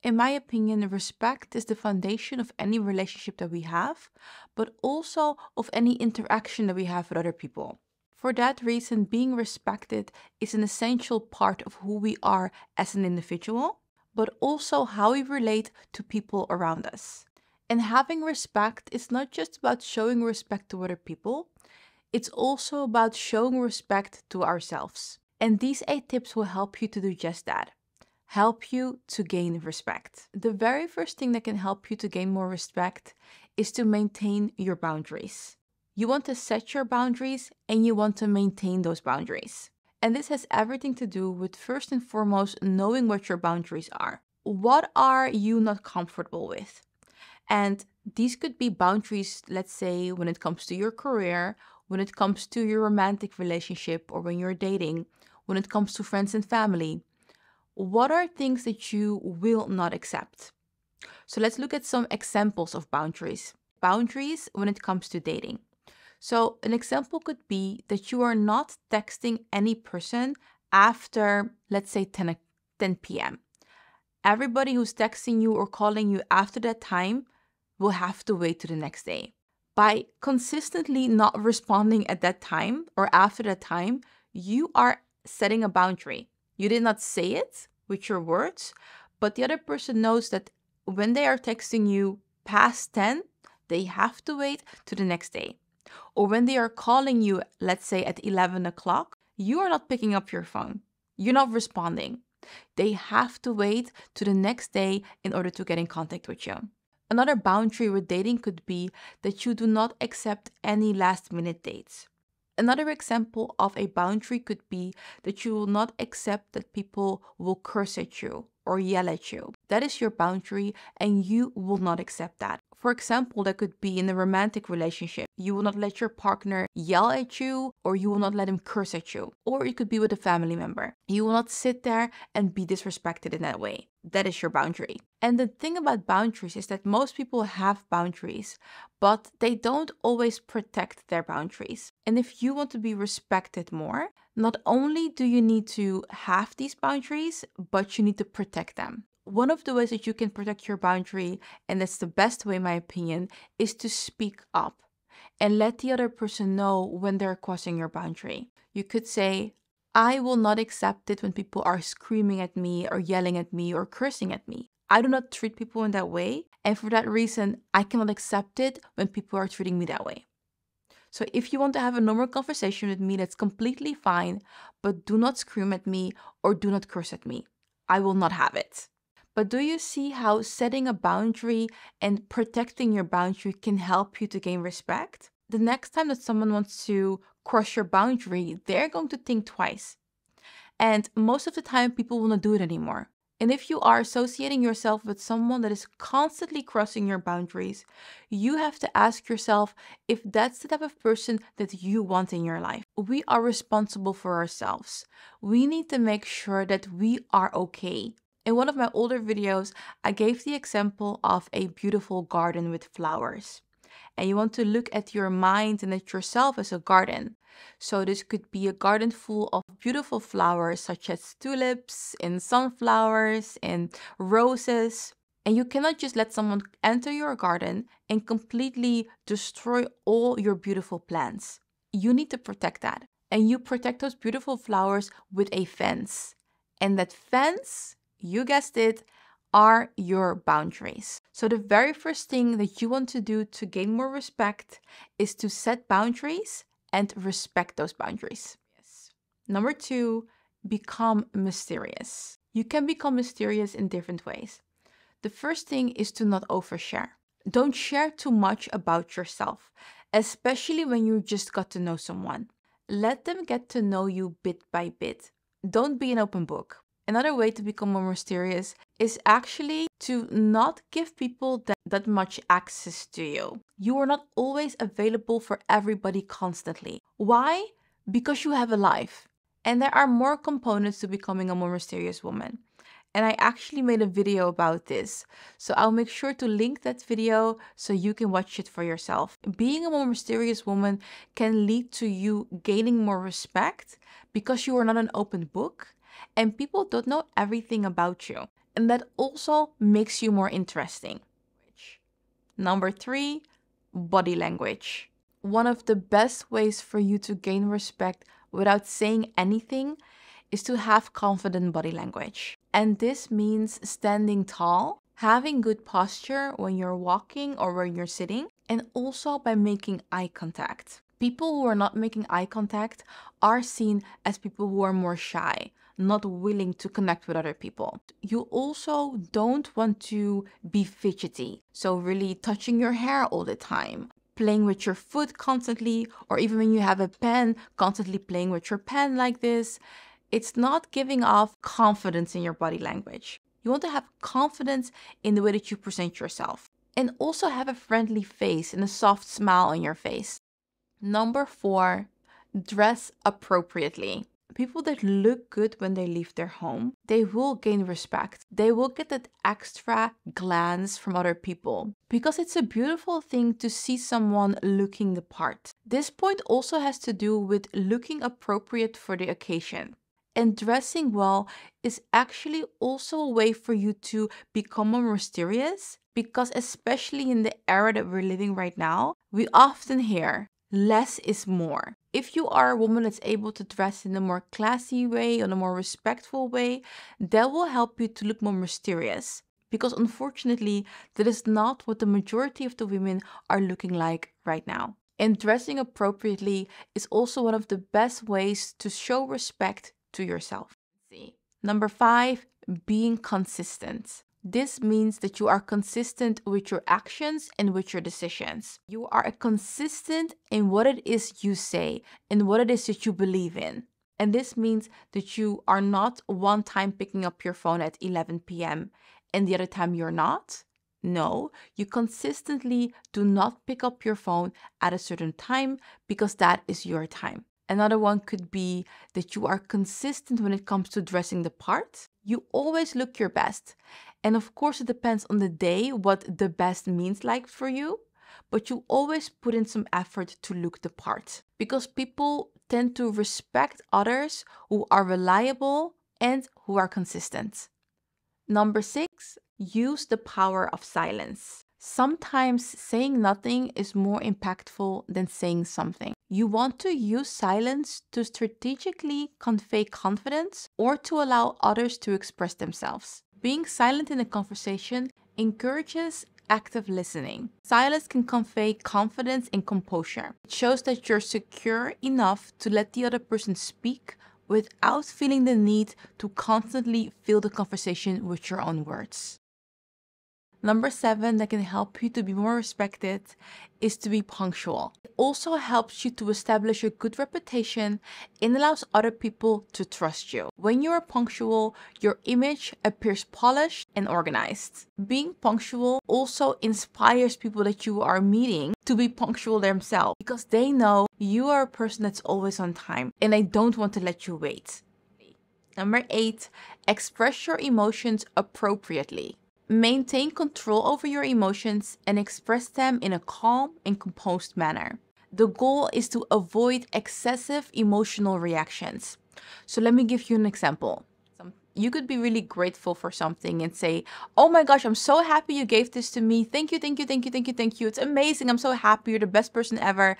In my opinion, respect is the foundation of any relationship that we have, but also of any interaction that we have with other people. For that reason, being respected is an essential part of who we are as an individual, but also how we relate to people around us. And having respect is not just about showing respect to other people, it's also about showing respect to ourselves. And these 8 tips will help you to do just that. Help you to gain respect. The very first thing that can help you to gain more respect is to maintain your boundaries. You want to set your boundaries and you want to maintain those boundaries. And this has everything to do with, first and foremost, knowing what your boundaries are. What are you not comfortable with? And these could be boundaries, let's say, when it comes to your career, when it comes to your romantic relationship, or when you're dating, when it comes to friends and family. What are things that you will not accept? So let's look at some examples of boundaries. Boundaries when it comes to dating. So an example could be that you are not texting any person after, let's say, 10 p.m. Everybody who's texting you or calling you after that time will have to wait to the next day. By consistently not responding at that time or after that time, you are setting a boundary. You did not say it with your words, but the other person knows that when they are texting you past 10, they have to wait to the next day. Or when they are calling you, let's say at 11 o'clock, you are not picking up your phone. You're not responding. They have to wait to the next day in order to get in contact with you. Another boundary with dating could be that you do not accept any last-minute dates. Another example of a boundary could be that you will not accept that people will curse at you or yell at you. That is your boundary and you will not accept that. For example, that could be in a romantic relationship. You will not let your partner yell at you or you will not let him curse at you. Or it could be with a family member. You will not sit there and be disrespected in that way. That is your boundary. And the thing about boundaries is that most people have boundaries, but they don't always protect their boundaries. And if you want to be respected more, not only do you need to have these boundaries, but you need to protect them. One of the ways that you can protect your boundary, and that's the best way in my opinion, is to speak up and let the other person know when they're crossing your boundary. You could say, I will not accept it when people are screaming at me or yelling at me or cursing at me. I do not treat people in that way, and for that reason, I cannot accept it when people are treating me that way. So if you want to have a normal conversation with me, that's completely fine, but do not scream at me or do not curse at me. I will not have it. But do you see how setting a boundary and protecting your boundary can help you to gain respect? The next time that someone wants to cross your boundary, they're going to think twice. And most of the time, people will not do it anymore. And if you are associating yourself with someone that is constantly crossing your boundaries, you have to ask yourself if that's the type of person that you want in your life. We are responsible for ourselves. We need to make sure that we are okay. In one of my older videos, I gave the example of a beautiful garden with flowers. And you want to look at your mind and at yourself as a garden. So this could be a garden full of beautiful flowers such as tulips and sunflowers and roses. And you cannot just let someone enter your garden and completely destroy all your beautiful plants. You need to protect that. And you protect those beautiful flowers with a fence. And that fence, you guessed it, are your boundaries. So the very first thing that you want to do to gain more respect is to set boundaries and respect those boundaries. Yes. Number 2, become mysterious. You can become mysterious in different ways. The first thing is to not overshare. Don't share too much about yourself, especially when you just got to know someone. Let them get to know you bit by bit. Don't be an open book. Another way to become more mysterious is actually to not give people that much access to you. You are not always available for everybody constantly. Why? Because you have a life. And there are more components to becoming a more mysterious woman. And I actually made a video about this. So I'll make sure to link that video so you can watch it for yourself. Being a more mysterious woman can lead to you gaining more respect because you are not an open book and people don't know everything about you. And that also makes you more interesting. Number 3, body language. One of the best ways for you to gain respect without saying anything is to have confident body language. And this means standing tall, having good posture when you're walking or when you're sitting, and also by making eye contact. People who are not making eye contact are seen as people who are more shy, not willing to connect with other people. You also don't want to be fidgety, so really touching your hair all the time, playing with your foot constantly, or even when you have a pen, constantly playing with your pen like this. It's not giving off confidence in your body language. You want to have confidence in the way that you present yourself. And also have a friendly face and a soft smile on your face. Number 4, dress appropriately. People that look good when they leave their home, they will gain respect. They will get that extra glance from other people because it's a beautiful thing to see someone looking the part. This point also has to do with looking appropriate for the occasion. And dressing well is actually also a way for you to become more mysterious because especially in the era that we're living right now, we often hear less is more. If you are a woman that's able to dress in a more classy way, in a more respectful way, that will help you to look more mysterious. Because unfortunately, that is not what the majority of the women are looking like right now. And dressing appropriately is also one of the best ways to show respect to yourself. Number 5, being consistent. This means that you are consistent with your actions and with your decisions. You are consistent in what it is you say and what it is that you believe in. And this means that you are not one time picking up your phone at 11 p.m. and the other time you're not. No, you consistently do not pick up your phone at a certain time because that is your time. Another one could be that you are consistent when it comes to dressing the part. You always look your best. And of course, it depends on the day what the best means like for you. But you always put in some effort to look the part. Because people tend to respect others who are reliable and who are consistent. Number 6, use the power of silence. Sometimes saying nothing is more impactful than saying something. You want to use silence to strategically convey confidence or to allow others to express themselves. Being silent in a conversation encourages active listening. Silence can convey confidence and composure. It shows that you're secure enough to let the other person speak without feeling the need to constantly fill the conversation with your own words. Number 7 that can help you to be more respected is to be punctual. It also helps you to establish a good reputation and allows other people to trust you. When you are punctual, your image appears polished and organized. Being punctual also inspires people that you are meeting to be punctual themselves because they know you are a person that's always on time and they don't want to let you wait. Number 8, express your emotions appropriately. Maintain control over your emotions and express them in a calm and composed manner. The goal is to avoid excessive emotional reactions. So let me give you an example. You could be really grateful for something and say, "Oh my gosh, I'm so happy you gave this to me. Thank you, thank you, thank you, thank you, thank you. It's amazing. I'm so happy. You're the best person ever.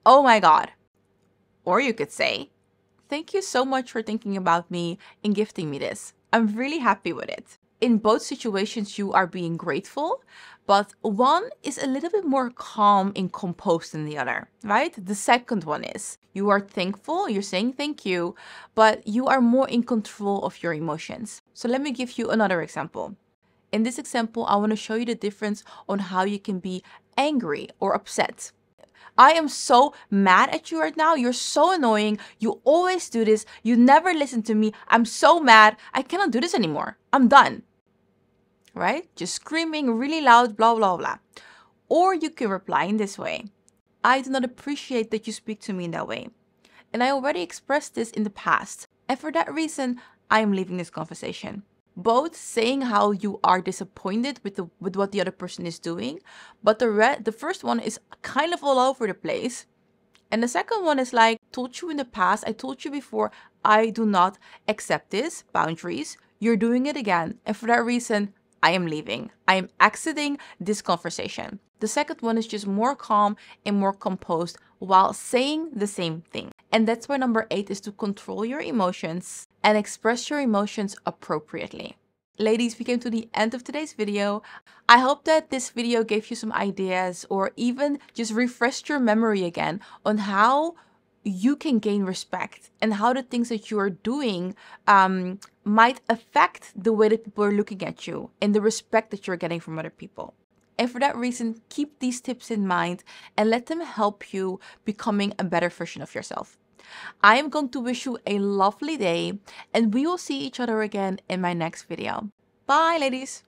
Oh my God." Or you could say, "Thank you so much for thinking about me and gifting me this. I'm really happy with it." In both situations, you are being grateful, but one is a little bit more calm and composed than the other, right? The second one is you are thankful, you're saying thank you, but you are more in control of your emotions. So let me give you another example. In this example, I want to show you the difference on how you can be angry or upset. I am so mad at you right now. You're so annoying. You always do this. You never listen to me. I'm so mad. I cannot do this anymore. I'm done. Right? Just screaming really loud, blah, blah, blah. Or you can reply in this way. "I do not appreciate that you speak to me in that way. And I already expressed this in the past. And for that reason, I am leaving this conversation." Both saying how you are disappointed with what the other person is doing, but the first one is kind of all over the place. And the second one is like, "Told you in the past, I told you before, I do not accept this, boundaries. You're doing it again. And for that reason, I am leaving. I am exiting this conversation. The second one is just more calm and more composed while saying the same thing. And that's why number 8 is to control your emotions and express your emotions appropriately. Ladies, we came to the end of today's video. I hope that this video gave you some ideas or even just refreshed your memory again on how you can gain respect and how the things that you are doing might affect the way that people are looking at you and the respect that you're getting from other people. And for that reason, keep these tips in mind and let them help you becoming a better version of yourself. I am going to wish you a lovely day, and we will see each other again in my next video. Bye, ladies!